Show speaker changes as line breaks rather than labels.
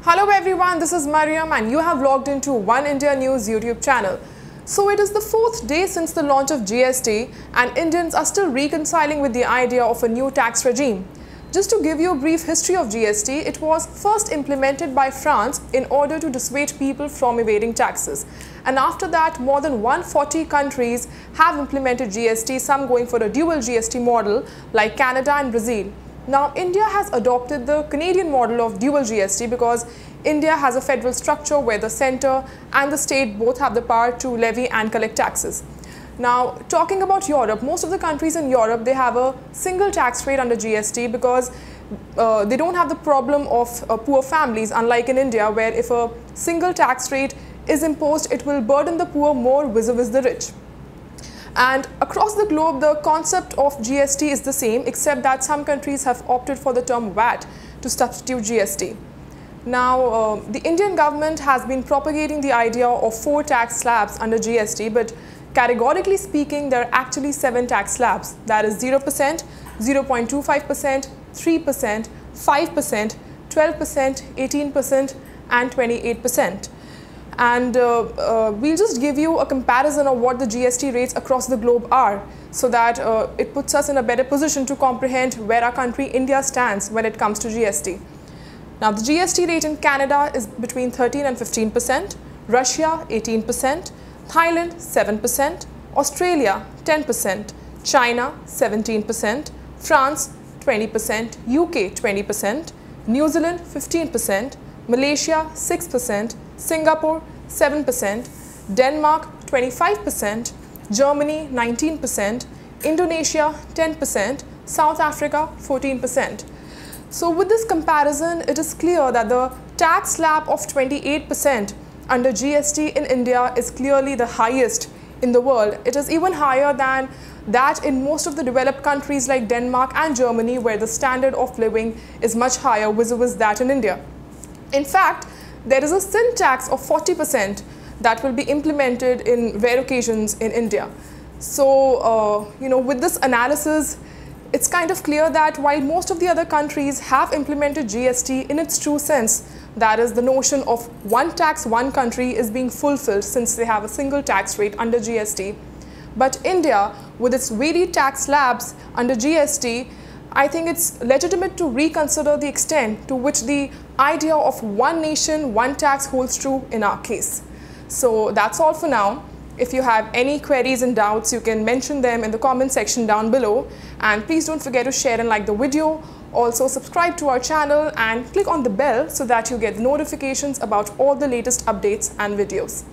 Hello everyone, this is Mariam and you have logged into Oneindia News YouTube channel. So it is the fourth day since the launch of GST and Indians are still reconciling with the idea of a new tax regime. Just to give you a brief history of GST, it was first implemented by France in order to dissuade people from evading taxes. And after that, more than 140 countries have implemented GST, some going for a dual GST model like Canada and Brazil. Now, India has adopted the Canadian model of dual GST because India has a federal structure where the centre and the state both have the power to levy and collect taxes. Now, talking about Europe, most of the countries in Europe, they have a single tax rate under GST because they don't have the problem of poor families, unlike in India, where if a single tax rate is imposed, it will burden the poor more vis-a-vis the rich. And across the globe, the concept of GST is the same, except that some countries have opted for the term VAT to substitute GST. Now, the Indian government has been propagating the idea of 4 tax slabs under GST, but categorically speaking, there are actually 7 tax slabs. That is 0%, 0.25%, 3%, 5%, 12%, 18%, and 28%. And we'll just give you a comparison of what the GST rates across the globe are so that it puts us in a better position to comprehend where our country India stands when it comes to GST. Now, the GST rate in Canada is between 13 and 15%, Russia 18%, Thailand 7%, Australia 10%, China 17%, France 20%, UK 20%, New Zealand 15%, Malaysia 6%, Singapore 7%, Denmark 25%, Germany 19%, Indonesia 10%, South Africa 14%. So with this comparison, it is clear that the tax slab of 28% under GST in India is clearly the highest in the world. It is even higher than that in most of the developed countries like Denmark and Germany, where the standard of living is much higher vis-a-vis that in India. In fact, there is a sin tax of 40% that will be implemented in rare occasions in India. So, with this analysis, it's kind of clear that while most of the other countries have implemented GST in its true sense, that is, the notion of one tax, one country is being fulfilled since they have a single tax rate under GST. But India, with its varied tax slabs under GST, I think it's legitimate to reconsider the extent to which the idea of one nation, one tax holds true in our case. So that's all for now. If you have any queries and doubts, you can mention them in the comment section down below. And please don't forget to share and like the video. Also subscribe to our channel and click on the bell so that you get notifications about all the latest updates and videos.